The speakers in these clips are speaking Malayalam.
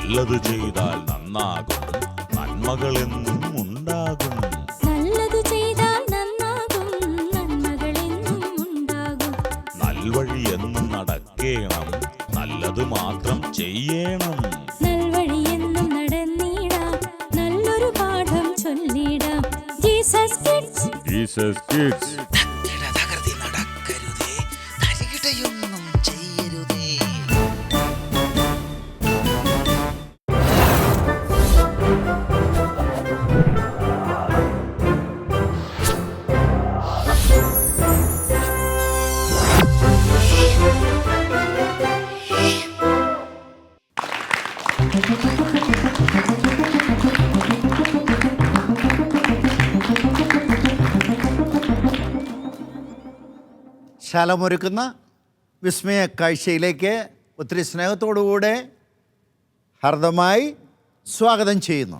നല്ലത് ചെയ്താൽ നന്നാകും, നന്മകളെന്നും ഉണ്ടാകും. നല്ലത് ചെയ്താൽ നന്നാകും, നന്മകളെന്നും ഉണ്ടാകും. നൽവഴി എന്നും നടക്കേണം, നല്ലത് മാത്രം ചെയ്യണം. നൽവഴി എന്നും നടന്നിടാം, നല്ലൊരു പാഠം ചൊല്ലിടാം. Jesus kids, Jesus kids. തകൃതി നടക്കരുതേ, തരികിടയൊന്നും ചെയ്യരുതേ. ശാലമൊരുക്കുന്ന വിസ്മയ കാഴ്ചയിലേക്ക് ഒത്തിരി സ്നേഹത്തോടുകൂടെ ഹർദമായി സ്വാഗതം ചെയ്യുന്നു.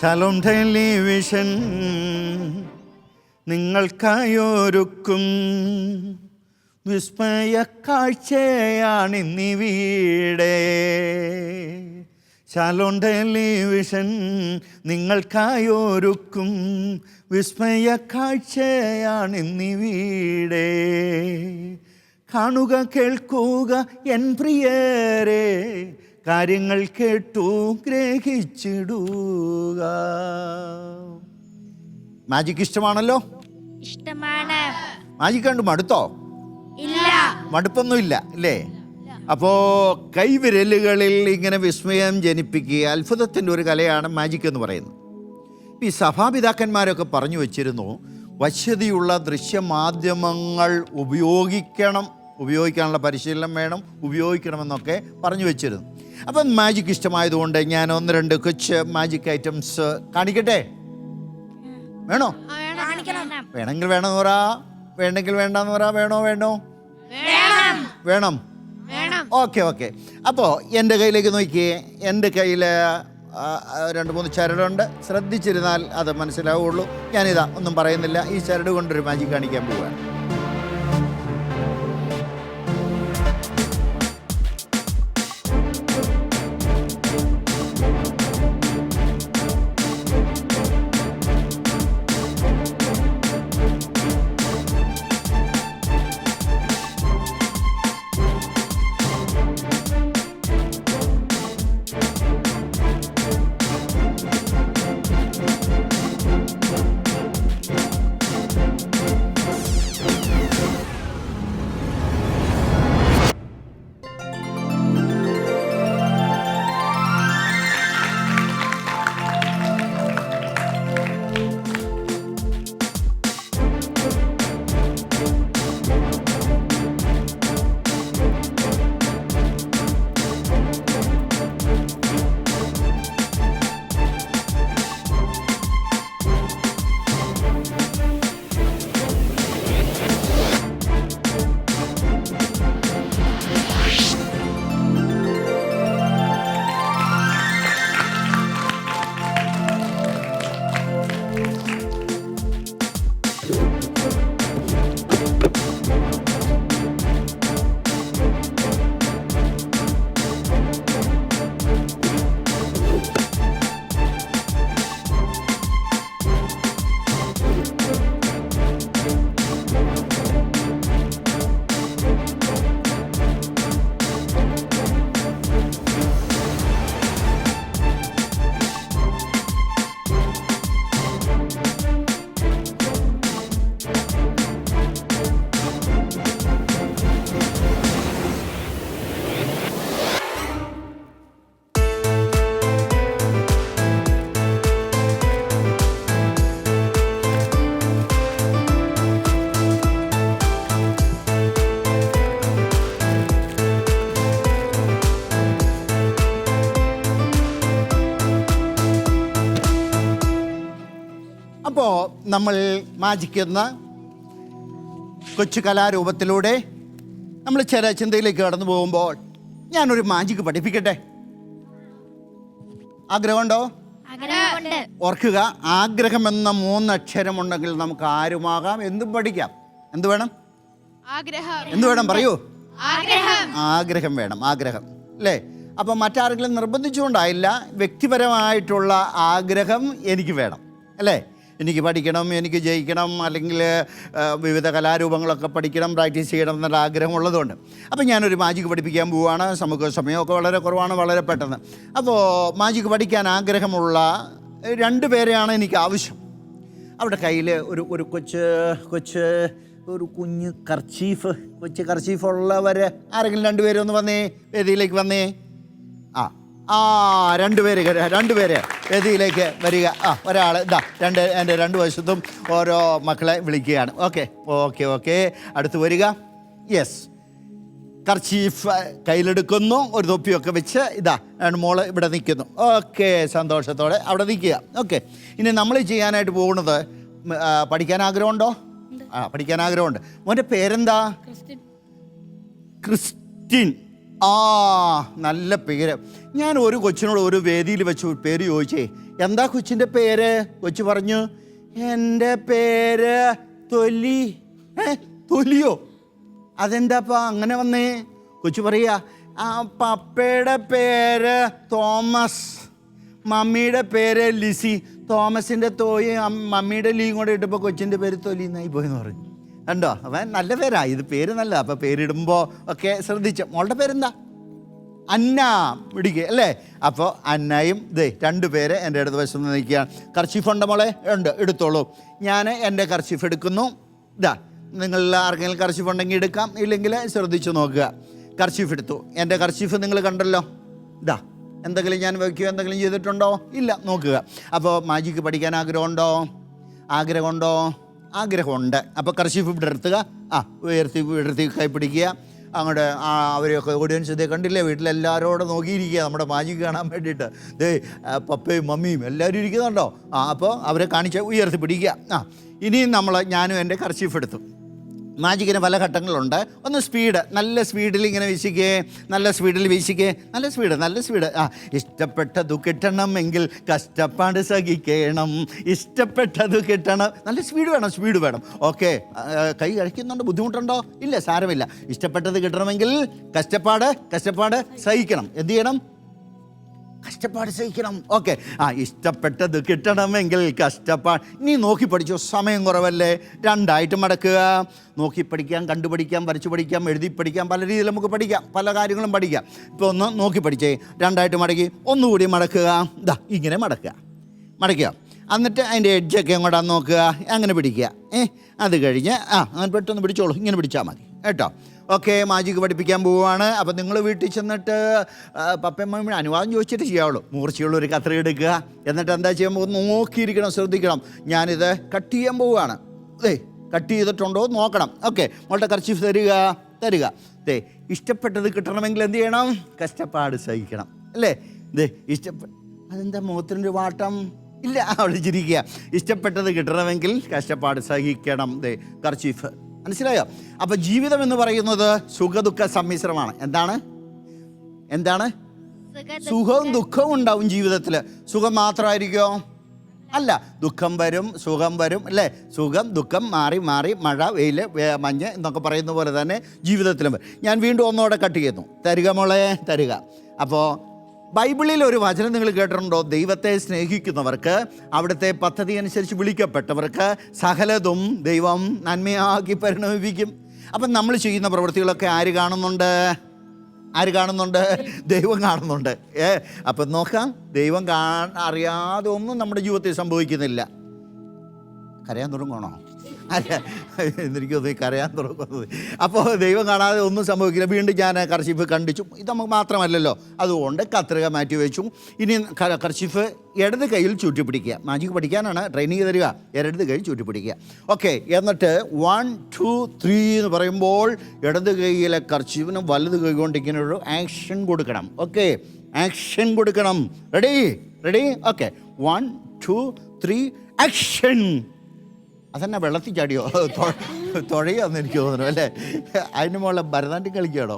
ശാലോം ടെലിവിഷൻ നിങ്ങൾക്കായൊരുക്കും വിസ്മയ കാഴ്ചയാണിന്നിവിടെ. ശാലോം ടെലിവിഷൻ നിങ്ങൾക്കായൊരുക്കും വിസ്മയ കാഴ്ചയാണിന്നിവിടെ. കാണുക കേൾക്കുക എൻ പ്രിയരെ, കാര്യങ്ങൾ കേട്ടു ഗ്രഹിച്ചിടുക. മാജിക് ഇഷ്ടമാണല്ലോ? ഇഷ്ടമാണ്. മാജിക് കണ്ടു മടുത്തോ? ഇല്ല. മടുപ്പൊന്നുമില്ല അല്ലേ? അപ്പോൾ കൈവിരലുകളിൽ ഇങ്ങനെ വിസ്മയം ജനിപ്പിക്കുക, അത്ഭുതത്തിൻ്റെ ഒരു കലയാണ് മാജിക് എന്ന് പറയുന്നത്. ഈ സഭാപിതാക്കന്മാരൊക്കെ പറഞ്ഞു വച്ചിരുന്നു, വശ്യതയുള്ള ദൃശ്യമാധ്യമങ്ങൾ ഉപയോഗിക്കാനുള്ള പരിശീലനം വേണം, ഉപയോഗിക്കണമെന്നൊക്കെ പറഞ്ഞു വച്ചിരുന്നു. അപ്പം മാജിക് ഇഷ്ടമായതുകൊണ്ട് ഞാൻ 1-2 കൊച്ച് മാജിക് ഐറ്റംസ് കാണിക്കട്ടെ? വേണോ? വേണമെങ്കിൽ വേണമെന്ന് പറ, വേണ്ടെങ്കിൽ വേണ്ടെന്ന് പറ. വേണോ? വേണം. ഓക്കെ. അപ്പോൾ എൻ്റെ കയ്യിലേക്ക് നോക്കിയേ. എൻ്റെ കയ്യിൽ 2-3 ചരടുണ്ട്. ശ്രദ്ധിച്ചിരുന്നാൽ അത് മനസ്സിലാവുള്ളൂ. ഞാനിതാ ഒന്നും പറയുന്നില്ല, ഈ ചരട് കൊണ്ടൊരു മാജിക് കാണിക്കാൻ പോവുകയാണ്. അപ്പോൾ നമ്മൾ മാജിക് എന്ന കൊച്ചു കലാരൂപത്തിലൂടെ നമ്മൾ ചില ചിന്തയിലേക്ക് കടന്നു പോകുമ്പോൾ ഞാനൊരു മാജിക് പഠിപ്പിക്കട്ടെ? ആഗ്രഹമുണ്ടോ? ഓർക്കുക, ആഗ്രഹം എന്ന 3 അക്ഷരമുണ്ടെങ്കിൽ നമുക്ക് ആരുമാകാം, എന്തും പഠിക്കാം. എന്ത് വേണം? എന്ത് വേണം പറയൂ? ആഗ്രഹം വേണം. ആഗ്രഹം അല്ലേ? അപ്പം മറ്റാരെങ്കിലും നിർബന്ധിച്ചുകൊണ്ടായില്ല, വ്യക്തിപരമായിട്ടുള്ള ആഗ്രഹം എനിക്ക് വേണം, അല്ലേ? എനിക്ക് പഠിക്കണം, എനിക്ക് ജയിക്കണം, അല്ലെങ്കിൽ വിവിധ കലാരൂപങ്ങളൊക്കെ പഠിക്കണം, പ്രാക്ടീസ് ചെയ്യണം എന്നുള്ള ആഗ്രഹമുള്ളതുകൊണ്ട്. അപ്പോൾ ഞാനൊരു മാജിക് പഠിപ്പിക്കാൻ പോവുകയാണ്. നമുക്ക് സമയമൊക്കെ വളരെ കുറവാണ്, വളരെ പെട്ടെന്ന്. അപ്പോൾ മാജിക് പഠിക്കാൻ ആഗ്രഹമുള്ള 2 പേരെയാണ് എനിക്ക് ആവശ്യം. അവിടെ കയ്യിൽ ഒരു കുഞ്ഞ് കൊച്ചു കർച്ചീഫുള്ളവർ ആരെങ്കിലും 2 പേര് ഒന്ന് വന്നേ, വേദിയിലേക്ക് വന്നേ. 2 പേര് വേദിയിലേക്ക് വരിക. ഒരാൾ എൻ്റെ 2 വശത്തും ഓരോ മക്കളെ വിളിക്കുകയാണ്. ഓക്കെ അടുത്ത് വരിക. യെസ്, കർച്ചീഫ് കയ്യിലെടുക്കുന്നു, ഒരു തൊപ്പിയൊക്കെ വെച്ച് മോള് ഇവിടെ നിൽക്കുന്നു. ഓക്കെ, സന്തോഷത്തോടെ അവിടെ നിൽക്കുക. ഓക്കെ, ഇനി നമ്മൾ ചെയ്യാനായിട്ട് പോകുന്നത്, പഠിക്കാൻ ആഗ്രഹമുണ്ടോ? പഠിക്കാൻ ആഗ്രഹമുണ്ട്. മോൻ്റെ പേരെന്താ? ക്രിസ്റ്റിൻ. നല്ല പേര്. ഞാൻ ഒരു കൊച്ചിനോട് ഒരു വേദിയിൽ വെച്ച് പേര് ചോദിച്ചേ, എന്താ കൊച്ചിൻ്റെ പേര്? കൊച്ചു പറഞ്ഞു, എൻ്റെ പേര് തൊലി. തൊലിയോ? അതെന്താപ്പാ അങ്ങനെ വന്നേ? കൊച്ചു പറയാ, പപ്പയുടെ പേര് തോമസ്, മമ്മിയുടെ പേര് ലിസി. തോമസിൻ്റെ തോയും മമ്മിയുടെ ലീയും കൂടെ ഇട്ടപ്പോൾ കൊച്ചിൻ്റെ പേര് തൊലി എന്നായി പോയെന്ന് പറഞ്ഞു. കണ്ടോ? അവൻ നല്ല പേരാ, ഇത് പേര് നല്ല. അപ്പോൾ പേരിടുമ്പോൾ ഒക്കെ ശ്രദ്ധിച്ചു. മോളുടെ പേരെന്താ? അന്ന. പിടിക്കുക അല്ലേ? അപ്പോൾ അന്നയും 2 പേര് എൻ്റെ അടുത്ത് വശത്ത് നിൽക്കുകയാണ്. കർച്ചീഫ് ഉണ്ട് മോളെ? ഉണ്ട്, എടുത്തോളൂ. ഞാൻ എൻ്റെ കർച്ചീഫ് എടുക്കുന്നു. നിങ്ങൾ ആർക്കെങ്കിലും കർച്ചീഫ് ഉണ്ടെങ്കിൽ എടുക്കാം, ഇല്ലെങ്കിൽ ശ്രദ്ധിച്ചു നോക്കുക. കർച്ചീഫ് എടുത്തു. എൻ്റെ കർച്ചീഫ് നിങ്ങൾ കണ്ടല്ലോ. എന്തെങ്കിലും ഞാൻ വയ്ക്കുകയോ എന്തെങ്കിലും ചെയ്തിട്ടുണ്ടോ? ഇല്ല, നോക്കുക. അപ്പോൾ മാജിക്ക് പഠിക്കാൻ ആഗ്രഹമുണ്ടോ? ആഗ്രഹമുണ്ട്. അപ്പോൾ കർച്ചീഫ് ഇവിടെ എടുത്തുക. ഉയർത്തി കൈ പിടിക്കുക. അങ്ങോട്ട് അവരെയൊക്കെ ഓഡിയൻസ് കണ്ടില്ലേ, വീട്ടിലെല്ലാവരോടും നോക്കിയിരിക്കുക നമ്മുടെ മാജിക് കാണാൻ വേണ്ടിയിട്ട്. പപ്പയും മമ്മിയും എല്ലാവരും ഇരിക്കുന്നുണ്ടോ? അപ്പോൾ അവരെ കാണിച്ച് ഉയർത്തി പിടിക്കുക. ഇനിയും ഞാനും എൻ്റെ കർച്ചീഫ് എടുത്തു. മാജിക്കിന് പല ഘട്ടങ്ങളുണ്ട്. ഒന്ന് സ്പീഡ്, നല്ല സ്പീഡിൽ ഇങ്ങനെ വീശിക്കേ, നല്ല സ്പീഡിൽ. ഇഷ്ടപ്പെട്ടതു കിട്ടണമെങ്കിൽ കഷ്ടപ്പാട് സഹിക്കണം, ഇഷ്ടപ്പെട്ടത് കിട്ടണം. നല്ല സ്പീഡ് വേണം. ഓക്കെ, കൈ കഴിക്കുന്നുണ്ട്, ബുദ്ധിമുട്ടുണ്ടോ? ഇല്ല, സാരമില്ല. ഇഷ്ടപ്പെട്ടത് കിട്ടണമെങ്കിൽ കഷ്ടപ്പാട് സഹിക്കണം. എന്ത് ചെയ്യണം? കഷ്ടപ്പാട് സഹിക്കണം. ഓക്കെ, ഇഷ്ടപ്പെട്ടത് കിട്ടണമെങ്കിൽ കഷ്ടപ്പാട്. നീ നോക്കി പഠിച്ചോ, സമയം കുറവല്ലേ. 2 ആയിട്ട് മടക്കുക. നോക്കി പഠിക്കാം, കണ്ടുപഠിക്കാം, വരച്ചു പഠിക്കാം, എഴുതി പഠിക്കാം, പല രീതിയിൽ നമുക്ക് പഠിക്കാം, പല കാര്യങ്ങളും പഠിക്കാം. ഇപ്പോൾ ഒന്ന് നോക്കി പഠിച്ചേ, 2 ആയിട്ട് മടക്കി ഒന്നുകൂടി മടക്കുക. ഇങ്ങനെ മടക്കുക. എന്നിട്ട് അതിൻ്റെ എഡ്ജൊക്കെ എങ്ങോട്ടാന്ന് നോക്കുക, അങ്ങനെ പിടിക്കുക. അത് കഴിഞ്ഞ് അങ്ങനെ പെട്ടെന്ന് പിടിച്ചോളൂ, ഇങ്ങനെ പിടിച്ചാൽ മതി കേട്ടോ. ഓക്കെ, മാജിക് പഠിപ്പിക്കാൻ പോവുകയാണ്. അപ്പം നിങ്ങൾ വീട്ടിൽ ചെന്നിട്ട് പപ്പയും മമ്മിയും അനുവാദം ചോദിച്ചിട്ട് ചെയ്യാവുള്ളൂ. മൂർച്ചയുള്ള ഒരു കത്രി എടുക്കുക. എന്നിട്ട് എന്താ ചെയ്യാൻ പോകുന്നത് നോക്കിയിരിക്കണം, ശ്രദ്ധിക്കണം. ഞാനിത് കട്ട് ചെയ്യാൻ പോവുകയാണ്. കട്ട് ചെയ്തിട്ടുണ്ടോ നോക്കണം. ഓക്കെ, മോളുടെ കർച്ചീഫ് തരിക. ഇഷ്ടപ്പെട്ടത് കിട്ടണമെങ്കിൽ എന്ത് ചെയ്യണം? കഷ്ടപ്പാട് സഹിക്കണം, അല്ലേ? അതെന്താ മുഖത്തിനൊരു വാട്ടം? ഇല്ല, അവിടെ ചിരിക്കുക. ഇഷ്ടപ്പെട്ടത് കിട്ടണമെങ്കിൽ കഷ്ടപ്പാട് സഹിക്കണം. കർച്ചീഫ്. മനസ്സിലായോ? അപ്പം ജീവിതം എന്ന് പറയുന്നത് സുഖദുഃഖ സമ്മിശ്രമാണ്. എന്താണ്? സുഖവും ദുഃഖവും ഉണ്ടാവും ജീവിതത്തിൽ. സുഖം മാത്രമായിരിക്കുമോ? അല്ല, ദുഃഖം വരും, സുഖം വരും, അല്ലേ? സുഖം ദുഃഖം മാറി മഴ വെയിൽ മഞ്ഞ് എന്നൊക്കെ പറയുന്ന പോലെ തന്നെ ജീവിതത്തിലും വരും. ഞാൻ വീണ്ടും ഒന്നോടെ കട്ട് ചെയ്യുന്നു. തരിക മോളെ, തരിക. അപ്പോൾ ബൈബിളിൽ ഒരു വചനം നിങ്ങൾ കേട്ടിട്ടുണ്ടോ? ദൈവത്തെ സ്നേഹിക്കുന്നവർക്ക്, അവിടുത്തെ പദ്ധതി അനുസരിച്ച് വിളിക്കപ്പെട്ടവർക്ക് സകലതും ദൈവം നന്മയാക്കി പരിണമിപ്പിക്കും. അപ്പം നമ്മൾ ചെയ്യുന്ന പ്രവൃത്തികളൊക്കെ ആര് കാണുന്നുണ്ട്? ദൈവം കാണുന്നുണ്ട്. അപ്പം നോക്കാം, ദൈവം അറിയാതെ ഒന്നും നമ്മുടെ ജീവിതത്തിൽ സംഭവിക്കുന്നില്ല. കരയാൻ തുടങ്ങണോ? അല്ല, എനിക്കൊന്ന് കരയാൻ തുടങ്ങുന്നത്. അപ്പോൾ ദൈവം കാണാതെ ഒന്നും സംഭവിക്കില്ല. വീണ്ടും ഞാൻ കർച്ചീഫ് കണ്ടിച്ചു. ഇത് നമുക്ക് മാത്രമല്ലല്ലോ, അതുകൊണ്ട് കത്രിക മാറ്റി വെച്ചു. ഇനി കർച്ചീഫ് ഇടത് കയ്യിൽ ചുറ്റിപ്പിടിക്കുക. മാജിക് പഠിക്കാനാണ് ട്രെയിനിങ് തരിക. ഇടത് കൈ ചുറ്റിപ്പിടിക്കുക. ഓക്കെ, എന്നിട്ട് 1 2 3 എന്ന് പറയുമ്പോൾ ഇടത് കൈയിലെ കർച്ചീഫിന് വലത് കൈ കൊണ്ട് ഇങ്ങനെ ഒരു ആക്ഷൻ കൊടുക്കണം. ഓക്കെ, ആക്ഷൻ കൊടുക്കണം. റെഡി? Okay, 1 2 3 action. അതെന്നാ വെള്ളത്തിൽ ചാടിയോ? തുഴയാന്ന് എനിക്ക് തോന്നുന്നു, അല്ലേ? അതിന് മുകളിൽ ഭരതനാട്യം കളിക്കുകയാണോ?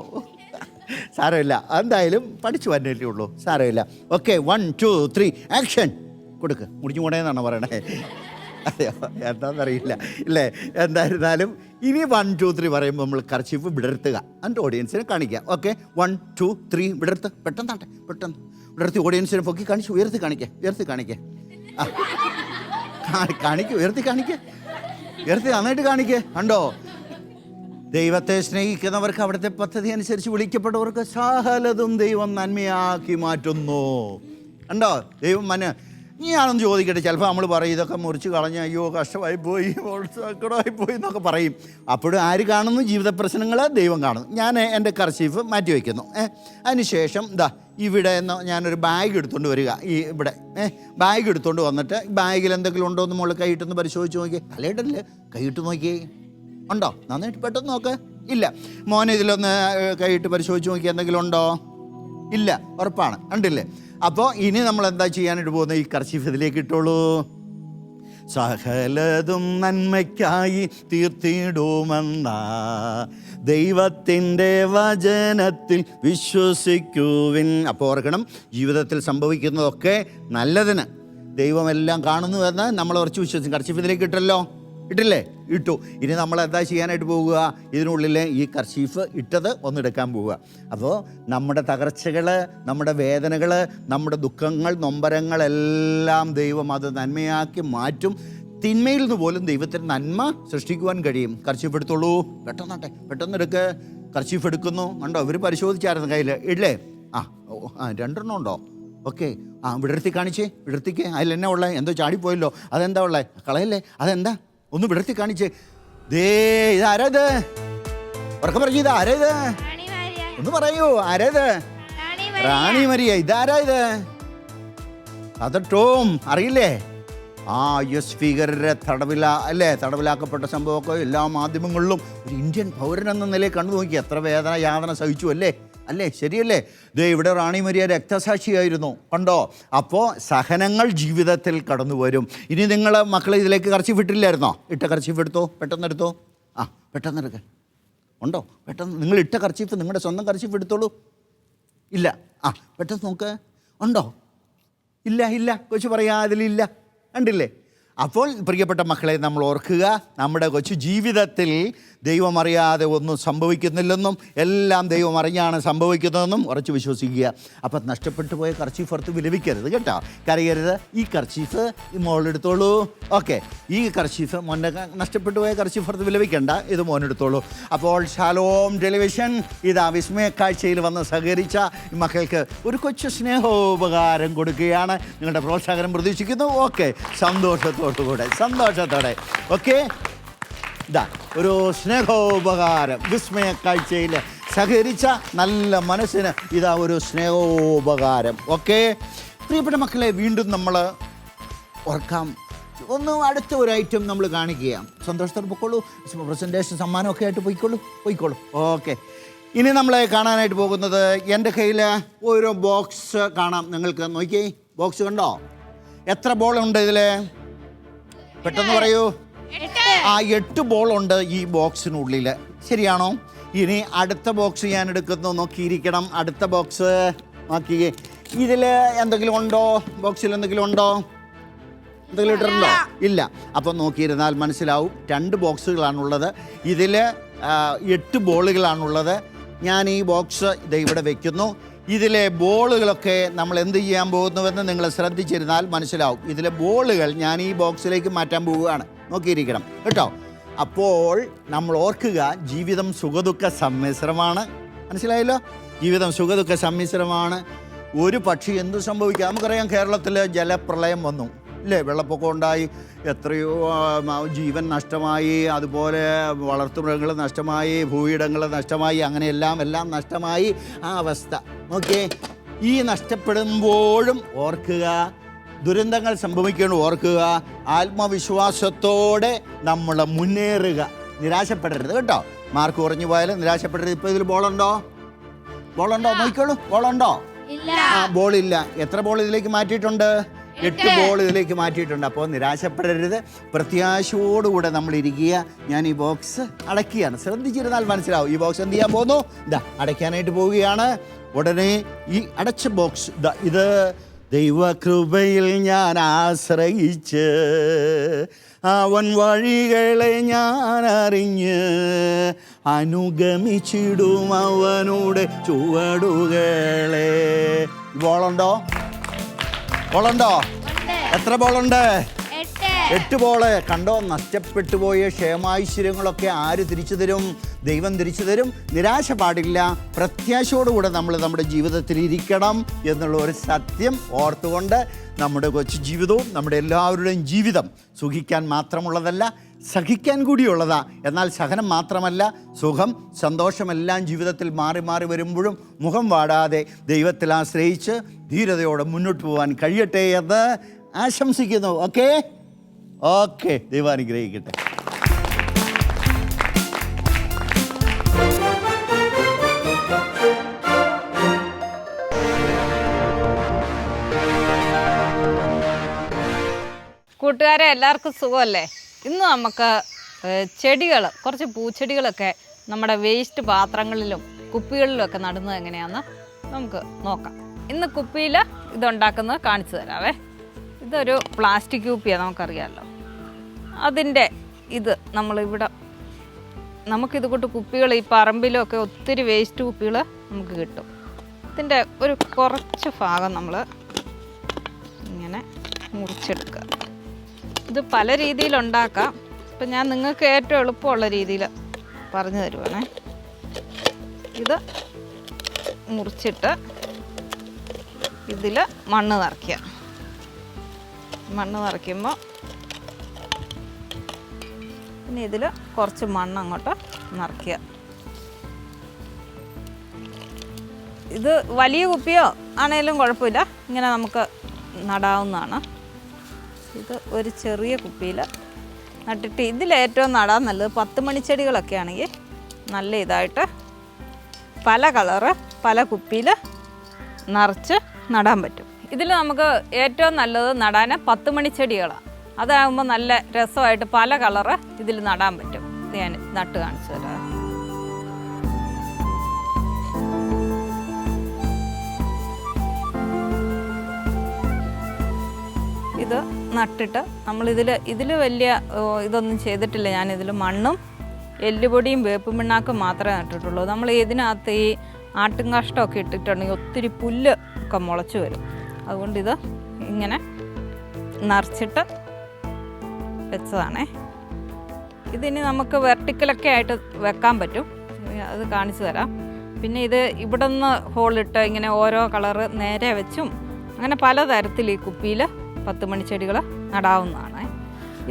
സാരമില്ല, എന്തായാലും പഠിച്ചു വന്നല്ലേ ഉള്ളൂ, സാരമില്ല. ഓക്കെ, 1 2 3 ആക്ഷൻ കൊടുക്ക്. മുടിഞ്ഞു പോണേന്നാണ് പറയണേ. അതെയോ, എന്താണെന്നറിയില്ല ഇല്ലേ. എന്തായിരുന്നാലും ഇനി 1 2 3 പറയുമ്പോൾ നമ്മൾ കർച്ചീഫ് വിടർത്തുക, എന്നിട്ട് ഓഡിയൻസിനെ കാണിക്കുക. ഓക്കെ, 1 2 3 വിടർത്ത്. പെട്ടെന്നാട്ടെ, പെട്ടെന്ന് വിടർത്തി ഓഡിയൻസിനെ പൊക്കി കാണിച്ച് ഉയർത്തി കാണിക്കുക. കാണിക്കുക, ഉയർത്തി നന്നായിട്ട് കാണിക്കുക. കണ്ടോ, ദൈവത്തെ സ്നേഹിക്കുന്നവർക്ക് അവിടുത്തെ പദ്ധതി അനുസരിച്ച് വിളിക്കപ്പെട്ടവർക്ക് സകലതും ദൈവം നന്മയാക്കി മാറ്റുന്നു. കണ്ടോ, ദൈവം ഞാനൊന്ന് ചോദിക്കട്ടെ, ചിലപ്പോൾ നമ്മൾ പറയും ഇതൊക്കെ മുറിച്ച് കളഞ്ഞ് അയ്യോ കഷ്ടമായി പോയി, സങ്കടമായി പോയി എന്നൊക്കെ പറയും. അപ്പോഴും ആര് കാണുന്നു? ജീവിത പ്രശ്നങ്ങൾ ദൈവം കാണുന്നു. ഞാൻ എൻ്റെ കർച്ചീഫ് മാറ്റി വയ്ക്കുന്നു. അതിനുശേഷം ഇവിടെ നിന്ന് ഞാനൊരു ബാഗ് എടുത്തുകൊണ്ട് വരിക. ഇവിടെ ബാഗ് എടുത്തുകൊണ്ട് വന്നിട്ട് ബാഗിൽ എന്തെങ്കിലും ഉണ്ടോ എന്ന് നമ്മൾ കൈയിട്ടൊന്ന് പരിശോധിച്ച് നോക്കി. തലയിട്ടല്ലേ, കൈയിട്ട് നോക്കിയേ, ഉണ്ടോ? നന്നായിട്ട് പെട്ടെന്ന് നോക്ക്. ഇല്ല. മോനെ ഇതിലൊന്ന് കൈയിട്ട് പരിശോധിച്ച് നോക്കി, എന്തെങ്കിലും ഉണ്ടോ? ഇല്ല, ഉറപ്പാണ്, കണ്ടില്ലേ? അപ്പോൾ ഇനി നമ്മൾ എന്താ ചെയ്യാനായിട്ട് പോകുന്നത്? ഈ കർച്ചീഫ് ഇതിലേക്ക് ഇട്ടോളൂ. സകലതും നന്മയ്ക്കായി തീർത്തിടുമെന്ന ദൈവത്തിൻ്റെ വചനത്തിൽ വിശ്വസിക്കുവിൻ. അപ്പോൾ ഓർക്കണം, ജീവിതത്തിൽ സംഭവിക്കുന്നതൊക്കെ നല്ലതിന് ദൈവമെല്ലാം കാണുന്നുവെന്ന് നമ്മൾ ഉറച്ച് വിശ്വസിക്കും. കർച്ചീഫ് ഇതിലേക്ക് ഇട്ടല്ലോ, ഇട്ടില്ലേ? ഇട്ടു. ഇനി നമ്മൾ എന്താ ചെയ്യാനായിട്ട് പോവുക? ഇതിനുള്ളിൽ ഈ കർച്ചീഫ് ഇട്ടത് ഒന്നെടുക്കാൻ പോവുക. അപ്പോൾ നമ്മുടെ തകർച്ചകൾ, നമ്മുടെ വേദനകൾ, നമ്മുടെ ദുഃഖങ്ങൾ, നൊമ്പരങ്ങളെല്ലാം ദൈവം അത് നന്മയാക്കി മാറ്റും. തിന്മയിൽ നിന്ന് പോലും ദൈവത്തിന് നന്മ സൃഷ്ടിക്കുവാൻ കഴിയും. കർച്ചീഫ് എടുത്തോളൂ, പെട്ടെന്നാട്ടെ, പെട്ടെന്നെടുക്ക്. കർച്ചീഫ് എടുക്കുന്നു. കണ്ടോ, ഇവർ പരിശോധിച്ചായിരുന്നു കയ്യിൽ, ഇല്ലേ? 2 ഉണ്ടോ? ഓക്കെ, വിടർത്തി കാണിച്ചേ, വിടർത്തിക്ക്. അതിലെന്നാ ഉള്ളത്? എന്തോ ചാടിപ്പോയല്ലോ, അതെന്താ ഉള്ളത്? കളയല്ലേ, അതെന്താ? ഒന്ന് വിടർത്തി കാണിച്ചേ. ഇതാരത്? ഉറക്കം പറഞ്ഞു, ഇത് ആരേത്? ഒന്ന് പറയൂ, ആരേത്? റാണി മരിയ. ഇതാരാ ഇത്? അത് ടോം, അറിയില്ലേ? US ഫിഗറിന്റെ തടവിലാക്കപ്പെട്ട സംഭവമൊക്കെ എല്ലാ മാധ്യമങ്ങളിലും ഒരു ഇന്ത്യൻ പൗരൻ എന്ന നിലയിൽ കണ്ടു നോക്കി. എത്ര വേദന യാതന സഹിച്ചു അല്ലേ? ശരിയല്ലേ? ഇവിടെ റാണി മരിയ രക്തസാക്ഷിയായിരുന്നു. കണ്ടോ? അപ്പോൾ സഹനങ്ങൾ ജീവിതത്തിൽ കടന്നു വരും. ഇനി നിങ്ങൾ മക്കളെ ഇതിലേക്ക് കർച്ചീഫ് ഇട്ടില്ലായിരുന്നോ? ഇട്ട കർച്ചീഫ് എടുത്തോ, പെട്ടെന്നെടുത്തോ. പെട്ടെന്നെടുക്ക. ഉണ്ടോ? പെട്ടെന്ന് നിങ്ങൾ ഇട്ട കർച്ചീഫ്, നിങ്ങളുടെ സ്വന്തം കർച്ചീഫ് എടുത്തോളൂ. ഇല്ല. പെട്ടെന്ന് നോക്ക്. ഉണ്ടോ? ഇല്ല. കൊച്ചു പറയാ അതിലില്ല. കണ്ടില്ലേ? അപ്പോൾ പ്രിയപ്പെട്ട മക്കളെ, നമ്മൾ ഓർക്കുക, നമ്മുടെ കൊച്ചു ജീവിതത്തിൽ ദൈവം അറിയാതെ ഒന്നും സംഭവിക്കുന്നില്ലെന്നും എല്ലാം ദൈവം അറിഞ്ഞാണ് സംഭവിക്കുന്നതെന്നും ഉറച്ചു വിശ്വസിക്കുക. അപ്പം നഷ്ടപ്പെട്ടു പോയ കർച്ചീഫ് ഓർത്ത് വിലപിക്കരുത് കേട്ടോ, കരയരുത്. ഈ കർച്ചീഫ് ഈ മോളെടുത്തോളൂ. ഓക്കെ, ഈ കർച്ചീഫ് മോൻ്റെ നഷ്ടപ്പെട്ടു പോയ കർച്ചീഫ് ഓർത്ത് വിലപിക്കണ്ട, ഇത് മോനെടുത്തോളൂ. അപ്പോൾ ഷാലോം ടെലിവിഷൻ വിസ്മയ കാഴ്ചയിൽ വന്ന് സഹകരിച്ച ഈ മക്കൾക്ക് ഒരു കൊച്ചു സ്നേഹോപകാരം കൊടുക്കുകയാണ്. നിങ്ങളുടെ പ്രോത്സാഹനം പ്രതീക്ഷിക്കുന്നു. ഓക്കെ, സന്തോഷത്തോടെ ഓക്കെ, ഒരു സ്നേഹോപകാരം. വിസ്മയ കാഴ്ചയിൽ സഹകരിച്ച നല്ല മനസ്സിന് ഒരു സ്നേഹോപകാരം. ഓക്കെ, പ്രിയപ്പെട്ട മക്കളെ, വീണ്ടും നമ്മൾ ഓർക്കാം. അടുത്ത ഒരു ഐറ്റം നമ്മൾ കാണിക്കുക. സന്തോഷത്തോടെ പൊയ്ക്കോളൂ. പ്രസൻറ്റേഷൻ സമ്മാനമൊക്കെ ആയിട്ട് പോയിക്കോളൂ. ഓക്കെ, ഇനി നമ്മൾ കാണാനായിട്ട് പോകുന്നത്, എൻ്റെ കയ്യിൽ ഓരോ ബോക്സ് കാണാം. നിങ്ങൾക്ക് നോക്കിയേ, ബോക്സ് കണ്ടോ? എത്ര ബോളുണ്ട് ഇതിൽ? പെട്ടെന്ന് പറയൂ. 8 ബോളുണ്ട് ഈ ബോക്സിനുള്ളിൽ. ശരിയാണോ? ഇനി അടുത്ത ബോക്സ് ഞാൻ എടുക്കുന്നു. നോക്കിയിരിക്കണം. അടുത്ത ബോക്സ് നോക്കിയേ. ഇതിൽ എന്തെങ്കിലും ഉണ്ടോ? ബോക്സിൽ എന്തെങ്കിലും ഉണ്ടോ? എന്തെങ്കിലും ഇട്ടിട്ടുണ്ടോ? ഇല്ല. അപ്പം നോക്കിയിരുന്നാൽ മനസ്സിലാവും. 2 ബോക്സുകളാണുള്ളത്. ഇതിൽ 8 ബോളുകളാണുള്ളത്. ഞാൻ ഈ ബോക്സ് ഇവിടെ വയ്ക്കുന്നു. ഇതിലെ ബോളുകളൊക്കെ നമ്മൾ എന്ത് ചെയ്യാൻ പോകുന്നുവെന്ന് നിങ്ങൾ ശ്രദ്ധിച്ചിരുന്നാൽ മനസ്സിലാവും. ഇതിലെ ബോളുകൾ ഞാൻ ഈ ബോക്സിലേക്ക് മാറ്റാൻ പോവുകയാണ്. നോക്കിയിരിക്കണം കേട്ടോ. അപ്പോൾ നമ്മൾ ഓർക്കുക, ജീവിതം സുഖദുഃഖ സമ്മിശ്രമാണ്. മനസ്സിലായല്ലോ? ജീവിതം സുഖദുഃഖ സമ്മിശ്രമാണ്. ഒരു പക്ഷി എന്ത് സംഭവിക്കാം? നമുക്കറിയാം, കേരളത്തിൽ ജലപ്രളയം വന്നു ഇല്ലേ? വെള്ളപ്പൊക്കം ഉണ്ടായി, എത്രയോ ജീവൻ നഷ്ടമായി, അതുപോലെ വളർത്തുമൃഗങ്ങൾ നഷ്ടമായി, ഭൂയിടങ്ങൾ നഷ്ടമായി, അങ്ങനെ എല്ലാം നഷ്ടമായി. ആ അവസ്ഥ നോക്കിയേ. ഈ നഷ്ടപ്പെടുമ്പോഴും ഓർക്കുക, ദുരന്തങ്ങൾ സംഭവിക്കണം, ഓർക്കുക, ആത്മവിശ്വാസത്തോടെ നമ്മൾ മുന്നേറുക. നിരാശപ്പെടരുത് കേട്ടോ. മാർക്ക് കുറഞ്ഞു പോയാലും നിരാശപ്പെടരുത്. ഇപ്പോൾ ഇതിൽ ബോളുണ്ടോ? നോക്കിക്കോളൂ. ബോളുണ്ടോ? ബോളില്ല. എത്ര ബോൾ ഇതിലേക്ക് മാറ്റിയിട്ടുണ്ട്? 8 ബോൾ ഇതിലേക്ക് മാറ്റിയിട്ടുണ്ട്. അപ്പോൾ നിരാശപ്പെടരുത്, പ്രത്യാശയോടുകൂടെ നമ്മൾ ഇരിക്കുക. ഞാൻ ഈ ബോക്സ് അടയ്ക്കുകയാണ്. ശ്രദ്ധിച്ചിരുന്നാൽ മനസ്സിലാവും. ഈ ബോക്സ് എന്ത് ചെയ്യാൻ പോകുന്നു? അടയ്ക്കാനായിട്ട് പോവുകയാണ്. ഉടനെ ഈ അടച്ച ബോക്സ് ഇത് ദൈവകൃപയിൽ ഞാൻ ആശ്രയിച്ച് അവൻ വഴികളെ ഞാൻ അറിഞ്ഞ് അനുഗമിച്ചിടും അവനുടെ ചുവടുകളെ. ബോളുണ്ടോ? ബോളുണ്ടോ? എത്ര ബോളുണ്ട്? 8 ബോള്. കണ്ടോ, നഷ്ടപ്പെട്ടു പോയ ക്ഷേമാശ്വര്യങ്ങളൊക്കെ ആര് തിരിച്ചു തരും? ദൈവം തിരിച്ചു തരും. നിരാശ പാടില്ല. പ്രത്യാശയോടുകൂടെ നമ്മൾ നമ്മുടെ ജീവിതത്തിൽ ഇരിക്കണം എന്നുള്ള ഒരു സത്യം ഓർത്തുകൊണ്ട് നമ്മുടെ കൊച്ചു ജീവിതവും നമ്മുടെ എല്ലാവരുടെയും ജീവിതം സുഖിക്കാൻ മാത്രമുള്ളതല്ല, സഹിക്കാൻ കൂടിയുള്ളതാ. എന്നാൽ സഹനം മാത്രമല്ല, സുഖം സന്തോഷമെല്ലാം ജീവിതത്തിൽ മാറി മാറി വരുമ്പോഴും മുഖം വാടാതെ ദൈവത്തിൽ ആശ്രയിച്ച് ധീരതയോടെ മുന്നോട്ട് പോകാൻ കഴിയട്ടെ എന്ന് ആശംസിക്കുന്നു. ഓക്കെ ഓക്കെ, ദൈവം അനുഗ്രഹിക്കട്ടെ. കൂട്ടുകാരെ, എല്ലാവർക്കും സുഖമല്ലേ? ഇന്ന് നമുക്ക് ചെടികൾ, കുറച്ച് പൂച്ചെടികളൊക്കെ നമ്മുടെ വേസ്റ്റ് പാത്രങ്ങളിലും കുപ്പികളിലുമൊക്കെ നടുന്നത് എങ്ങനെയാണെന്ന് നമുക്ക് നോക്കാം. ഇന്ന് കുപ്പിയിൽ ഇതുണ്ടാക്കുന്നത് കാണിച്ചു തരാവേ. ഇതൊരു പ്ലാസ്റ്റിക് കുപ്പിയാണ്, നമുക്കറിയാമല്ലോ. അതിൻ്റെ ഇത് നമുക്കിത് കൂട്ട് കുപ്പികൾ ഈ പറമ്പിലൊക്കെ ഒത്തിരി വേസ്റ്റ് കുപ്പികൾ നമുക്ക് കിട്ടും. ഇതിൻ്റെ ഒരു കുറച്ച് ഭാഗം നമ്മൾ ഇങ്ങനെ മുറിച്ചെടുക്കുക. ഇത് പല രീതിയിലുണ്ടാക്കാം. ഇപ്പം ഞാൻ നിങ്ങൾക്ക് ഏറ്റവും എളുപ്പമുള്ള രീതിയിൽ പറഞ്ഞു തരുവാണേ. ഇത് മുറിച്ചിട്ട് ഇതിൽ മണ്ണ് നിറയ്ക്കുക. മണ്ണ് നിറയ്ക്കുമ്പോൾ പിന്നെ ഇതിൽ കുറച്ച് മണ്ണ് അങ്ങോട്ട് നിറയ്ക്കുക. ഇത് വലിയ കുപ്പിയോ ആണെങ്കിലും കുഴപ്പമില്ല, ഇങ്ങനെ നമുക്ക് നടാവുന്നതാണ്. ഇത് ഒരു ചെറിയ കുപ്പിയിൽ നട്ടിട്ട് ഇതിലേറ്റവും നടാൻ നല്ലത് 10 മണിച്ചെടികളൊക്കെ ആണെങ്കിൽ നല്ല ഇതായിട്ട് പല കളറ് പല കുപ്പിയിൽ നിറച്ച് നടാൻ പറ്റും. ഇതിൽ നമുക്ക് ഏറ്റവും നല്ലത് നടാൻ 10 മണിച്ചെടികളാണ്. അതാകുമ്പോൾ നല്ല രസമായിട്ട് പല കളറ് ഇതിൽ നടാൻ പറ്റും. ഞാൻ നട്ട് കാണിച്ചു തരാം. ഇത് നട്ടിട്ട് നമ്മളിതിൽ വലിയ ഇതൊന്നും ചെയ്തിട്ടില്ല. ഞാനിതിൽ മണ്ണും എല്ലുപൊടിയും വേപ്പ് പിണ്ണാക്കും മാത്രമേ നട്ടിട്ടുള്ളൂ. നമ്മൾ ഇതിനകത്ത് ഈ ആട്ടും കാഷ്ടമൊക്കെ ഇട്ടിട്ടുണ്ടെങ്കിൽ ഒത്തിരി പുല്ല് ഒക്കെ മുളച്ച് വരും. അതുകൊണ്ട് ഇത് ഇങ്ങനെ നിറച്ചിട്ട് വെച്ചതാണേ. ഇതിനി നമുക്ക് വെർട്ടിക്കലൊക്കെ ആയിട്ട് വെക്കാൻ പറ്റും, അത് കാണിച്ചു തരാം. പിന്നെ ഇത് ഇവിടെ നിന്ന് ഹോളിട്ട് ഇങ്ങനെ ഓരോ കളറ് നേരെ വെച്ചും അങ്ങനെ പലതരത്തിൽ ഈ കുപ്പിയിൽ 10 മണിച്ചെടികൾ നടാവുന്നതാണ്.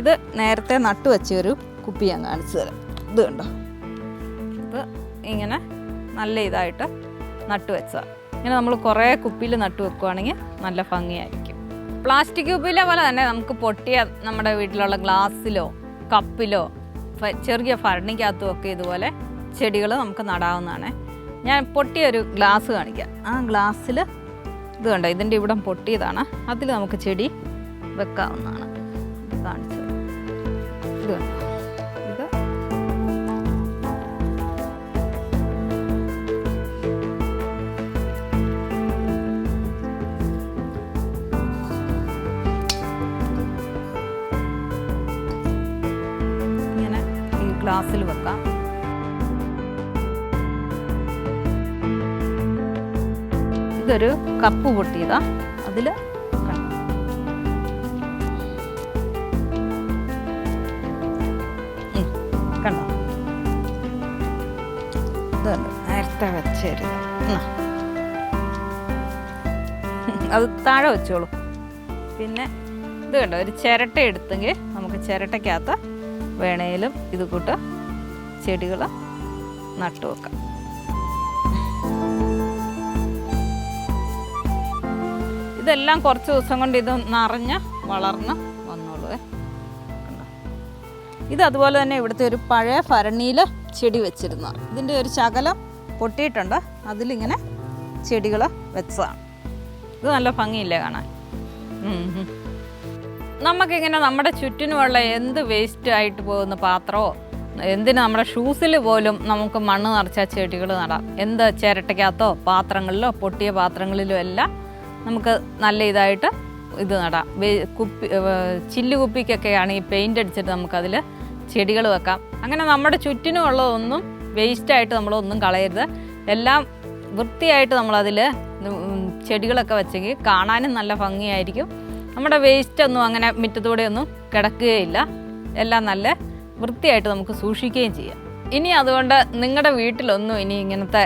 ഇത് നേരത്തെ നട്ടു വെച്ച ഒരു കുപ്പി ഞാൻ കാണിച്ചു തരാം. ഇത് കണ്ടോ, ഇത് ഇങ്ങനെ നല്ല ഇതായിട്ട് നട്ടു വെച്ചതാണ്. ഇങ്ങനെ നമ്മൾ കുറേ കുപ്പിയിൽ നട്ടു വെക്കുകയാണെങ്കിൽ നല്ല ഭംഗിയായിരിക്കും. പ്ലാസ്റ്റിക് കുപ്പിയിലെ പോലെ തന്നെ നമുക്ക് പൊട്ടിയ നമ്മുടെ വീട്ടിലുള്ള ഗ്ലാസ്സിലോ കപ്പിലോ ചെറിയ ഭരണിക്കകത്തും ഒക്കെ ഇതുപോലെ ചെടികൾ നമുക്ക് നടാവുന്നതാണ്. ഞാൻ പൊട്ടിയൊരു ഗ്ലാസ് കാണിക്കാം. ആ ഗ്ലാസ്സിൽ ഇത് കണ്ടോ, ഇതിൻ്റെ ഇവിടം പൊട്ടിയതാണ്. അതിൽ നമുക്ക് ചെടി വെക്കാവുന്നതാണ്. ഇത് കാണിച്ചു. ഇത് കണ്ടോ, ഇത് ഇങ്ങനെ ഈ ഗ്ലാസ്സിൽ വെക്കാം. ഇതൊരു കപ്പ് പൊട്ടിയതാ. അതിൽ കണ്ടോ, ഇതുണ്ട് നേരത്തെ വെച്ചരുത്. അത് താഴെ വെച്ചോളൂ. പിന്നെ ഇത് കണ്ടോ, ഒരു ചിരട്ട എടുത്തെങ്കിൽ നമുക്ക് ചിരട്ടയ്ക്കകത്ത് വേണേലും ഇത് കൂട്ട് ചെടികൾ നട്ടു വെക്കാം. ഇതെല്ലാം കുറച്ച് ദിവസം കൊണ്ട് ഇത് നിറഞ്ഞ് വളർന്ന് വന്നോളൂ. ഇത് അതുപോലെ തന്നെ ഇവിടുത്തെ ഒരു പഴയ ഭരണിയിൽ ചെടി വെച്ചിരുന്ന ഇതിൻ്റെ ഒരു ശകലം പൊട്ടിയിട്ടുണ്ട്. അതിലിങ്ങനെ ചെടികൾ വെച്ചതാണ്. ഇത് നല്ല ഭംഗിയില്ലേ കാണാൻ. നമുക്കിങ്ങനെ നമ്മുടെ ചുറ്റിനുമുള്ള എന്ത് വേസ്റ്റ് ആയിട്ട് പോകുന്ന പാത്രമോ എന്തിന് നമ്മുടെ ഷൂസിൽ പോലും നമുക്ക് മണ്ണ് നിറച്ച ചെടികൾ നടാം. എന്ത് ചിരട്ടയ്ക്കകത്തോ പാത്രങ്ങളിലോ പൊട്ടിയ പാത്രങ്ങളിലോ എല്ലാം നമുക്ക് നല്ല ഇതായിട്ട് ഇത് നടാം. ചില്ല് കുപ്പിക്കൊക്കെയാണ് ഈ പെയിൻ്റ് അടിച്ചിട്ട് നമുക്കതിൽ ചെടികൾ വെക്കാം. അങ്ങനെ നമ്മുടെ ചുറ്റിനുമുള്ളതൊന്നും വേസ്റ്റായിട്ട് നമ്മളൊന്നും കളയരുത്. എല്ലാം വൃത്തിയായിട്ട് നമ്മളതിൽ ചെടികളൊക്കെ വെച്ചെങ്കിൽ കാണാനും നല്ല ഭംഗിയായിരിക്കും. നമ്മുടെ വേസ്റ്റൊന്നും അങ്ങനെ മുറ്റത്തൂടെയൊന്നും കിടക്കുകയില്ല. എല്ലാം നല്ല വൃത്തിയായിട്ട് നമുക്ക് സൂക്ഷിക്കുകയും ചെയ്യാം. ഇനി അതുകൊണ്ട് നിങ്ങളുടെ വീട്ടിലൊന്നും ഇനി ഇങ്ങനത്തെ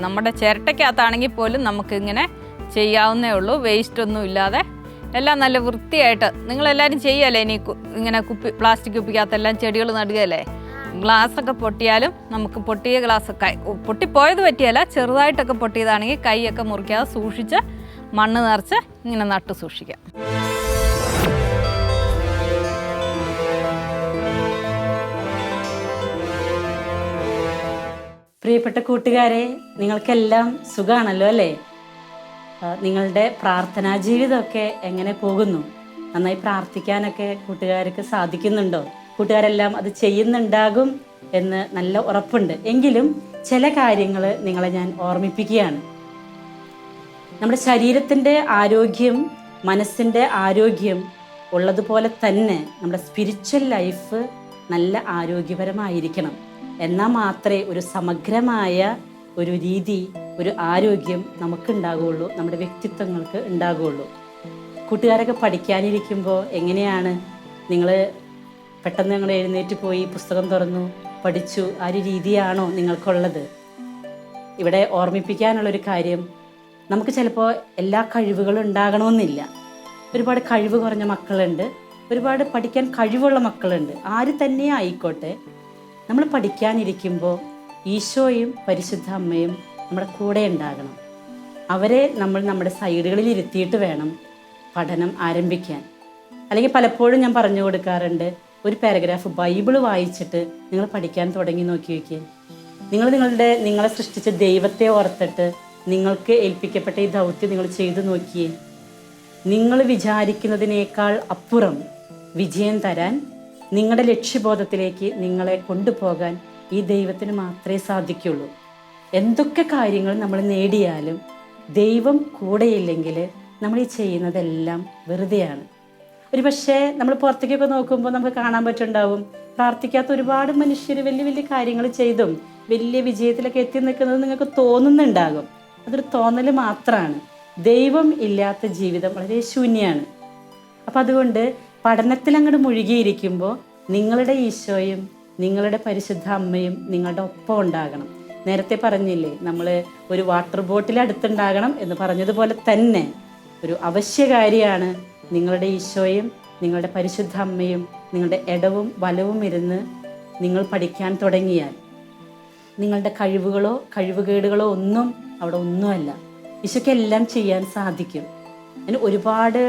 നമ്മുടെ ചിരട്ടയ്ക്കകത്താണെങ്കിൽ പോലും നമുക്കിങ്ങനെ ചെയ്യാവുന്നേ ഉള്ളൂ. വേസ്റ്റൊന്നും ഇല്ലാതെ എല്ലാം നല്ല വൃത്തിയായിട്ട് നിങ്ങളെല്ലാവരും ചെയ്യല്ലേ. ഇനി ഇങ്ങനെ പ്ലാസ്റ്റിക് കുപ്പിക്കകത്തെല്ലാം ചെടികൾ നടുകയല്ലേ. ഗ്ലാസ്സൊക്കെ പൊട്ടിയാലും നമുക്ക് പൊട്ടിയ ഗ്ലാസ്സൊക്കെ പൊട്ടിപ്പോയത് പറ്റിയല്ല, ചെറുതായിട്ടൊക്കെ പൊട്ടിയതാണെങ്കിൽ കൈയൊക്കെ മുറിക്കാതെ സൂക്ഷിച്ച് മണ്ണ് നിറച്ച് ഇങ്ങനെ നട്ട് സൂക്ഷിക്കാം. പ്രിയപ്പെട്ട കൂട്ടുകാരെ, നിങ്ങൾക്കെല്ലാം സുഖമാണല്ലോ അല്ലേ? നിങ്ങളുടെ പ്രാർത്ഥനാ ജീവിതമൊക്കെ എങ്ങനെ പോകുന്നു? നന്നായി പ്രാർത്ഥിക്കാനൊക്കെ കൂട്ടുകാർക്ക് സാധിക്കുന്നുണ്ടോ? കൂട്ടുകാരെല്ലാം അത് ചെയ്യുന്നുണ്ടാകും എന്ന് നല്ല ഉറപ്പുണ്ട്. എങ്കിലും ചില കാര്യങ്ങൾ നിങ്ങളെ ഞാൻ ഓർമ്മിപ്പിക്കുകയാണ്. നമ്മുടെ ശരീരത്തിൻ്റെ ആരോഗ്യം, മനസ്സിൻ്റെ ആരോഗ്യം ഉള്ളതുപോലെ തന്നെ നമ്മുടെ സ്പിരിച്വൽ ലൈഫ് നല്ല ആരോഗ്യപരമായിരിക്കണം. എന്നാൽ മാത്രമേ ഒരു സമഗ്രമായ ഒരു രീതി, ഒരു ആരോഗ്യം നമുക്കുണ്ടാകുകയുള്ളൂ, നമ്മുടെ വ്യക്തിത്വങ്ങൾക്ക് ഉണ്ടാകുകയുള്ളൂ. കൂട്ടുകാരൊക്കെ പഠിക്കാനിരിക്കുമ്പോൾ എങ്ങനെയാണ് നിങ്ങൾ പെട്ടെന്ന് നിങ്ങൾ എഴുന്നേറ്റ് പോയി പുസ്തകം തുറന്നു പഠിച്ചു, ആ ഒരു രീതിയാണോ നിങ്ങൾക്കുള്ളത്? ഇവിടെ ഓർമ്മിപ്പിക്കാനുള്ളൊരു കാര്യം, നമുക്ക് ചിലപ്പോൾ എല്ലാ കഴിവുകളും ഉണ്ടാകണമെന്നില്ല. ഒരുപാട് കഴിവ് കുറഞ്ഞ മക്കളുണ്ട്, ഒരുപാട് പഠിക്കാൻ കഴിവുള്ള മക്കളുണ്ട്. ആര് തന്നെ ആയിക്കോട്ടെ, നമ്മൾ പഠിക്കാനിരിക്കുമ്പോൾ ഈശോയും പരിശുദ്ധ അമ്മയും നമ്മുടെ കൂടെ ഉണ്ടാകണം. അവരെ നമ്മൾ നമ്മുടെ സൈഡുകളിൽ ഇരുത്തിയിട്ട് വേണം പഠനം ആരംഭിക്കാൻ. അല്ലെങ്കിൽ പലപ്പോഴും ഞാൻ പറഞ്ഞു കൊടുക്കാറുണ്ട്, ഒരു പാരഗ്രാഫ് ബൈബിള് വായിച്ചിട്ട് നിങ്ങൾ പഠിക്കാൻ തുടങ്ങി നോക്കി വയ്ക്കുക. നിങ്ങളെ സൃഷ്ടിച്ച ദൈവത്തെ ഓർത്തിട്ട് നിങ്ങൾക്ക് ഏൽപ്പിക്കപ്പെട്ട ഈ ദൗത്യം നിങ്ങൾ ചെയ്തു നോക്കിയേ. നിങ്ങൾ വിചാരിക്കുന്നതിനേക്കാൾ അപ്പുറം വിജയം തരാൻ, നിങ്ങളുടെ ലക്ഷ്യബോധത്തിലേക്ക് നിങ്ങളെ കൊണ്ടുപോകാൻ ഈ ദൈവത്തിന് മാത്രമേ സാധിക്കുള്ളൂ. എന്തൊക്കെ കാര്യങ്ങൾ നമ്മൾ നേടിയാലും ദൈവം കൂടെയില്ലെങ്കിൽ നമ്മൾ ഈ ചെയ്യുന്നതെല്ലാം വെറുതെയാണ്. ഒരു പക്ഷേ നമ്മൾ പുറത്തേക്കൊക്കെ നോക്കുമ്പോൾ നമുക്ക് കാണാൻ പറ്റുന്നുണ്ടാവും, പ്രാർത്ഥിക്കാത്ത ഒരുപാട് മനുഷ്യർ വലിയ വലിയ കാര്യങ്ങൾ ചെയ്തും വലിയ വിജയത്തിലൊക്കെ എത്തി നിൽക്കുന്നത് നിങ്ങൾക്ക് തോന്നുന്നുണ്ടാകും. അതൊരു തോന്നൽ മാത്രമാണ്. ദൈവം ഇല്ലാത്ത ജീവിതം വളരെ ശൂന്യമാണ്. അപ്പം അതുകൊണ്ട് പഠനത്തിൽ അങ്ങോട്ട് മുഴുകിയിരിക്കുമ്പോൾ നിങ്ങളുടെ ഈശോയും നിങ്ങളുടെ പരിശുദ്ധ അമ്മയും നിങ്ങളുടെ ഒപ്പം ഉണ്ടാകണം. നേരത്തെ പറഞ്ഞില്ലേ, നമ്മൾ ഒരു വാട്ടർ ബോട്ടിൽ അടുത്തുണ്ടാകണം എന്ന് പറഞ്ഞതുപോലെ തന്നെ ഒരു അവശ്യകാരിയാണ് നിങ്ങളുടെ ഈശോയും നിങ്ങളുടെ പരിശുദ്ധ അമ്മയും നിങ്ങളുടെ ഇടവും വലവും ഇരുന്ന് നിങ്ങൾ പഠിക്കാൻ തുടങ്ങിയാൽ നിങ്ങളുടെ കഴിവുകളോ കഴിവുകേടുകളോ ഒന്നും അവിടെ ഒന്നുമല്ല. ഈശോയ്ക്ക് എല്ലാം ചെയ്യാൻ സാധിക്കും. അതിന് ഒരുപാട്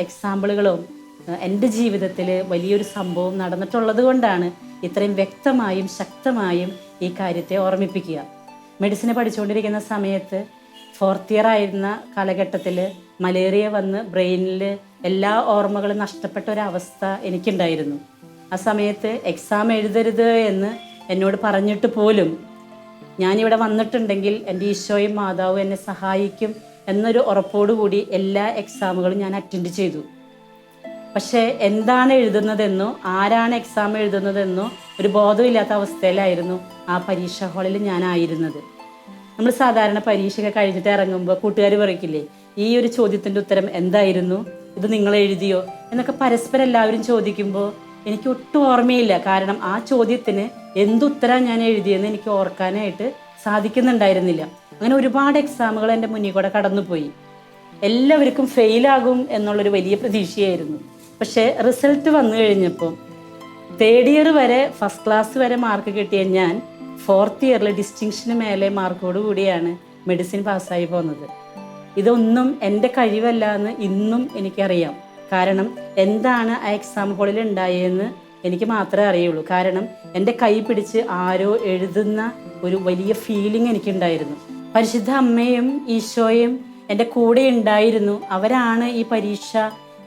എക്സാമ്പിളുകളും എൻ്റെ ജീവിതത്തിൽ വലിയൊരു സംഭവം നടന്നിട്ടുള്ളത് കൊണ്ടാണ് ഇത്രയും വ്യക്തമായും ശക്തമായും ഈ കാര്യത്തെ ഓർമ്മിപ്പിക്കുക. മെഡിസിന് പഠിച്ചുകൊണ്ടിരിക്കുന്ന സമയത്ത് 4th ഇയർ ആയിരുന്ന കാലഘട്ടത്തിൽ മലേറിയ വന്ന് ബ്രെയിനിൽ എല്ലാ ഓർമ്മകളും നഷ്ടപ്പെട്ട ഒരവസ്ഥ എനിക്കുണ്ടായിരുന്നു. ആ സമയത്ത് എക്സാം എഴുതരുത് എന്ന് എന്നോട് പറഞ്ഞിട്ട് പോലും ഞാനിവിടെ വന്നിട്ടുണ്ടെങ്കിൽ എൻ്റെ ഈശോയും മാതാവും എന്നെ സഹായിക്കും എന്നൊരു ഉറപ്പോടുകൂടി എല്ലാ എക്സാമുകളും ഞാൻ അറ്റൻഡ് ചെയ്തു. പക്ഷേ എന്താണ് എഴുതുന്നതെന്നോ ആരാണ് എക്സാം എഴുതുന്നതെന്നോ ഒരു ബോധമില്ലാത്ത അവസ്ഥയിലായിരുന്നു ആ പരീക്ഷാ ഹാളിൽ ഞാനായിരുന്നത്. നമ്മൾ സാധാരണ പരീക്ഷയൊക്കെ കഴിഞ്ഞിട്ട് ഇറങ്ങുമ്പോൾ കൂട്ടുകാർ പറയില്ലേ, ഈ ഒരു ചോദ്യത്തിൻ്റെ ഉത്തരം എന്തായിരുന്നു, ഇത് നിങ്ങൾ എഴുതിയോ എന്നൊക്കെ പരസ്പരം എല്ലാവരും ചോദിക്കുമ്പോൾ എനിക്ക് ഒട്ടും ഓർമ്മയില്ല. കാരണം ആ ചോദ്യത്തിന് എന്തുത്തരം ഞാൻ എഴുതിയെന്ന് എനിക്ക് ഓർക്കാനായിട്ട് സാധിക്കുന്നുണ്ടായിരുന്നില്ല. അങ്ങനെ ഒരുപാട് എക്സാമുകൾ എൻ്റെ മുന്നിൽ കൂടെ കടന്നുപോയി. എല്ലാവർക്കും ഫെയിലാകും എന്നുള്ളൊരു വലിയ പ്രതീക്ഷയായിരുന്നു. പക്ഷേ റിസൾട്ട് വന്നു കഴിഞ്ഞപ്പോൾ 3rd ഇയർ വരെ ഫസ്റ്റ് ക്ലാസ് വരെ മാർക്ക് കിട്ടിയ ഞാൻ 4th ഇയറിൽ ഡിസ്റ്റിങ്ഷന് മേലെ മാർക്കോട് കൂടിയാണ് മെഡിസിൻ പാസ്സായി പോകുന്നത്. ഇതൊന്നും എൻ്റെ കഴിവല്ല എന്ന് ഇന്നും എനിക്കറിയാം. കാരണം എന്താണ് ആ എക്സാം ഹോളിൽ ഉണ്ടായതെന്ന് എനിക്ക് മാത്രമേ അറിയുള്ളൂ. കാരണം എൻ്റെ കൈ പിടിച്ച് ആരോ എഴുതുന്ന ഒരു വലിയ ഫീലിംഗ് എനിക്കുണ്ടായിരുന്നു. പരിശുദ്ധ അമ്മയും ഈശോയും എൻ്റെ കൂടെ ഉണ്ടായിരുന്നു. അവരാണ് ഈ പരീക്ഷ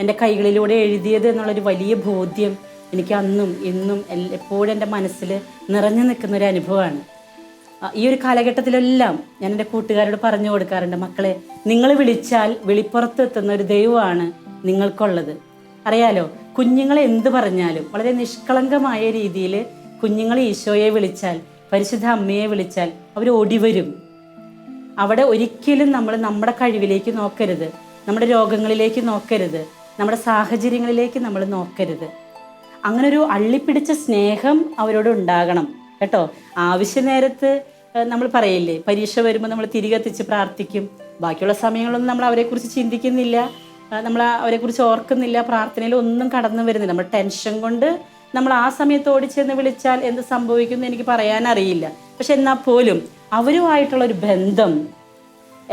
എൻ്റെ കൈകളിലൂടെ എഴുതിയത് എന്നുള്ളൊരു വലിയ ബോധ്യം എനിക്ക് അന്നും ഇന്നും എപ്പോഴും എൻ്റെ മനസ്സിൽ നിറഞ്ഞു നിൽക്കുന്നൊരു അനുഭവമാണ്. ഈ ഒരു കാലഘട്ടത്തിലെല്ലാം ഞാൻ എൻ്റെ കൂട്ടുകാരോട് പറഞ്ഞു കൊടുക്കാറുണ്ട്, മക്കളെ, നിങ്ങൾ വിളിച്ചാൽ വെളിപ്പുറത്ത് എത്തുന്ന ഒരു ദൈവമാണ് നിങ്ങൾക്കുള്ളത്. അറിയാലോ, കുഞ്ഞുങ്ങളെ എന്ത് പറഞ്ഞാലും വളരെ നിഷ്കളങ്കമായ രീതിയിൽ കുഞ്ഞുങ്ങൾ ഈശോയെ വിളിച്ചാൽ, പരിശുദ്ധ അമ്മയെ വിളിച്ചാൽ അവർ ഓടിവരും. അവിടെ ഒരിക്കലും നമ്മൾ നമ്മുടെ കഴിവിലേക്ക് നോക്കരുത്, നമ്മുടെ രോഗങ്ങളിലേക്ക് നോക്കരുത്, നമ്മുടെ സാഹചര്യങ്ങളിലേക്ക് നമ്മൾ നോക്കരുത്. അങ്ങനെ ഒരു അള്ളിപ്പിടിച്ച സ്നേഹം അവരോട് ഉണ്ടാകണം കേട്ടോ. ആവശ്യ നേരത്ത് നമ്മൾ പറയില്ലേ, പരീക്ഷ വരുമ്പോൾ നമ്മൾ തിരികെത്തിച്ച് പ്രാർത്ഥിക്കും, ബാക്കിയുള്ള സമയങ്ങളൊന്നും നമ്മൾ അവരെക്കുറിച്ച് ചിന്തിക്കുന്നില്ല, നമ്മൾ അവരെക്കുറിച്ച് ഓർക്കുന്നില്ല, പ്രാർത്ഥനയിൽ ഒന്നും കടന്നു വരുന്നില്ല. നമ്മൾ ടെൻഷൻ കൊണ്ട് നമ്മൾ ആ സമയത്ത് ഓടിച്ചെന്ന് വിളിച്ചാൽ എന്ത് സംഭവിക്കുമെന്ന് എനിക്ക് പറയാനറിയില്ല. പക്ഷെ എന്നാൽ പോലും അവരുമായിട്ടുള്ളൊരു ബന്ധം,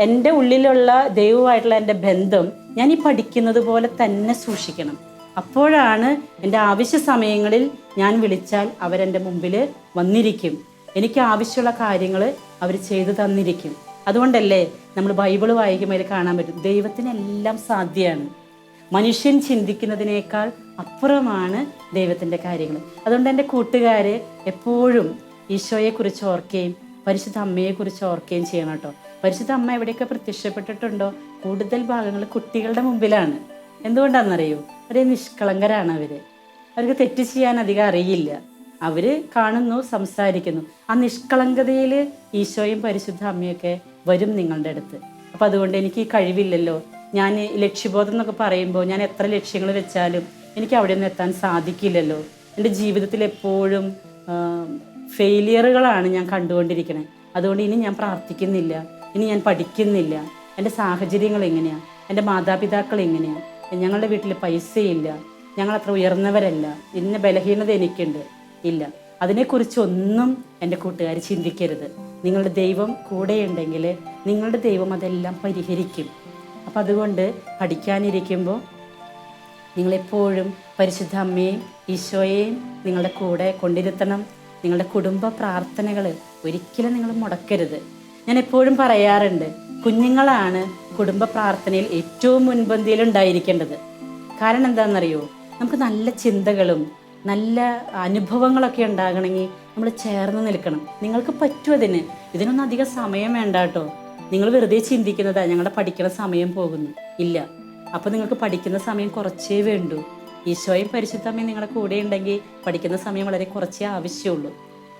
എൻ്റെ ഉള്ളിലുള്ള ദൈവമായിട്ടുള്ള എൻ്റെ ബന്ധം ഞാൻ ഈ പഠിക്കുന്നത് പോലെ തന്നെ സൂക്ഷിക്കണം. അപ്പോഴാണ് എൻ്റെ ആവശ്യ സമയങ്ങളിൽ ഞാൻ വിളിച്ചാൽ അവരെൻ്റെ മുമ്പിൽ വന്നിരിക്കും, എനിക്ക് ആവശ്യമുള്ള കാര്യങ്ങൾ അവർ ചെയ്തു തന്നിരിക്കും. അതുകൊണ്ടല്ലേ നമ്മൾ ബൈബിൾ വായിക്കുമ്പോൾ അതിൽ കാണാൻ പറ്റും, ദൈവത്തിനെല്ലാം സാധ്യമാണ്. മനുഷ്യൻ ചിന്തിക്കുന്നതിനേക്കാൾ അപ്പുറമാണ് ദൈവത്തിൻ്റെ കാര്യങ്ങൾ. അതുകൊണ്ട് എൻ്റെ കൂട്ടുകാർ എപ്പോഴും ഈശോയെക്കുറിച്ച് ഓർക്കുകയും പരിശുദ്ധ അമ്മയെക്കുറിച്ച് ഓർക്കുകയും ചെയ്യണം കേട്ടോ. പരിശുദ്ധ അമ്മ എവിടെയൊക്കെ പ്രത്യക്ഷപ്പെട്ടിട്ടുണ്ടോ കൂടുതൽ ഭാഗങ്ങൾ കുട്ടികളുടെ മുമ്പിലാണ്. എന്തുകൊണ്ടാണെന്നറിയോ? അവരെ നിഷ്കളങ്കരാണ്. അവർക്ക് തെറ്റ് ചെയ്യാൻ അധികം അറിയില്ല. അവർ കാണുന്നു, സംസാരിക്കുന്നു. ആ നിഷ്കളങ്കതയിൽ ഈശോയും പരിശുദ്ധ അമ്മയൊക്കെ വരും നിങ്ങളുടെ അടുത്ത്. അപ്പം അതുകൊണ്ട് എനിക്ക് ഈ കഴിവില്ലല്ലോ, ഞാൻ ലക്ഷ്യബോധം എന്നൊക്കെ പറയുമ്പോൾ ഞാൻ എത്ര ലക്ഷ്യങ്ങൾ വെച്ചാലും എനിക്ക് അവിടെ ഒന്നും എത്താൻ സാധിക്കില്ലല്ലോ, എൻ്റെ ജീവിതത്തിൽ എപ്പോഴും ഫെയിലിയറുകളാണ് ഞാൻ കണ്ടുകൊണ്ടിരിക്കുന്നത്, അതുകൊണ്ട് ഇനി ഞാൻ പ്രാർത്ഥിക്കുന്നില്ല, ഇനി ഞാൻ പഠിക്കുന്നില്ല, എൻ്റെ സാഹചര്യങ്ങൾ എങ്ങനെയാണ്, എൻ്റെ മാതാപിതാക്കൾ എങ്ങനെയാണ്, ഞങ്ങളുടെ വീട്ടിൽ പൈസയില്ല, ഞങ്ങളത്ര ഉയർന്നവരല്ല, ഇന്ന ബലഹീനത എനിക്കുണ്ട്. ഇല്ല, അതിനെക്കുറിച്ചൊന്നും എൻ്റെ കൂട്ടുകാർ ചിന്തിക്കരുത്. നിങ്ങളുടെ ദൈവം കൂടെയുണ്ടെങ്കിൽ നിങ്ങളുടെ ദൈവം അതെല്ലാം പരിഹരിക്കും. അപ്പം അതുകൊണ്ട് പഠിക്കാനിരിക്കുമ്പോൾ നിങ്ങളെപ്പോഴും പരിശുദ്ധ അമ്മയെയും ഈശോയെയും നിങ്ങളുടെ കൂടെ കൊണ്ടിരുത്തണം. നിങ്ങളുടെ കുടുംബ പ്രാർത്ഥനകൾ ഒരിക്കലും നിങ്ങൾ മുടക്കരുത്. ഞാൻ എപ്പോഴും പറയാറുണ്ട്, കുഞ്ഞുങ്ങളാണ് കുടുംബ പ്രാർത്ഥനയിൽ ഏറ്റവും മുൻപന്തിയിൽ ഉണ്ടായിരിക്കേണ്ടത്. കാരണം എന്താണെന്നറിയോ? നമുക്ക് നല്ല ചിന്തകളും നല്ല അനുഭവങ്ങളൊക്കെ ഉണ്ടാകണമെങ്കിൽ നമ്മൾ ചേർന്ന് നിൽക്കണം. നിങ്ങൾക്ക് പറ്റും ഇതിനൊന്നും അധികം സമയം വേണ്ട കേട്ടോ. നിങ്ങൾ വെറുതെ ചിന്തിക്കുന്നതാ ഞങ്ങളുടെ പഠിക്കുന്ന സമയം പോകുന്നു. ഇല്ല, അപ്പോൾ നിങ്ങൾക്ക് പഠിക്കുന്ന സമയം കുറച്ചേ വേണ്ടൂ. ഈശോയും പരിശുദ്ധമ്മയും നിങ്ങളുടെ കൂടെ ഉണ്ടെങ്കിൽ പഠിക്കുന്ന സമയം വളരെ കുറച്ചേ ആവശ്യമുള്ളൂ.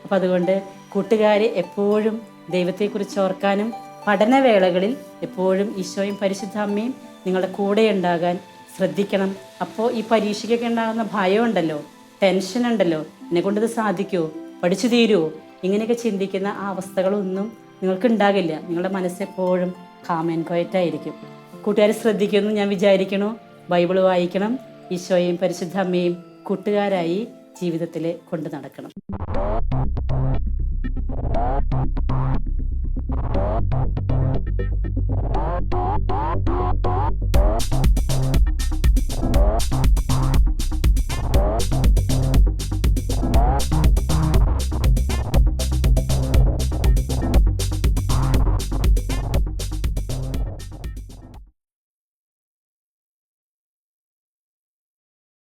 അപ്പം അതുകൊണ്ട് കൂട്ടുകാർ എപ്പോഴും ദൈവത്തെക്കുറിച്ച് ഓർക്കാനും പഠനവേളകളിൽ എപ്പോഴും ഈശോയും പരിശുദ്ധ അമ്മയും നിങ്ങളുടെ കൂടെ ഉണ്ടാകാൻ ശ്രദ്ധിക്കണം. അപ്പോൾ ഈ പരീക്ഷയ്ക്കൊക്കെ ഉണ്ടാകുന്ന ഭയമുണ്ടല്ലോ, ടെൻഷൻ ഉണ്ടല്ലോ, എന്നെക്കൊണ്ടിത് സാധിക്കുമോ, പഠിച്ചു തീരുമോ, ഇങ്ങനെയൊക്കെ ചിന്തിക്കുന്ന ആ അവസ്ഥകളൊന്നും നിങ്ങൾക്ക് ഉണ്ടാകില്ല. നിങ്ങളുടെ മനസ്സെപ്പോഴും കാം ആൻഡ് ക്വയറ്റ് ആയിരിക്കും. കൂട്ടുകാർ ശ്രദ്ധിക്കുമെന്ന് ഞാൻ വിചാരിക്കണു. ബൈബിൾ വായിക്കണം, ഈശോയെയും പരിശുദ്ധ അമ്മയും കൂട്ടുകാരായി ജീവിതത്തിൽ കൊണ്ടു നടക്കണം.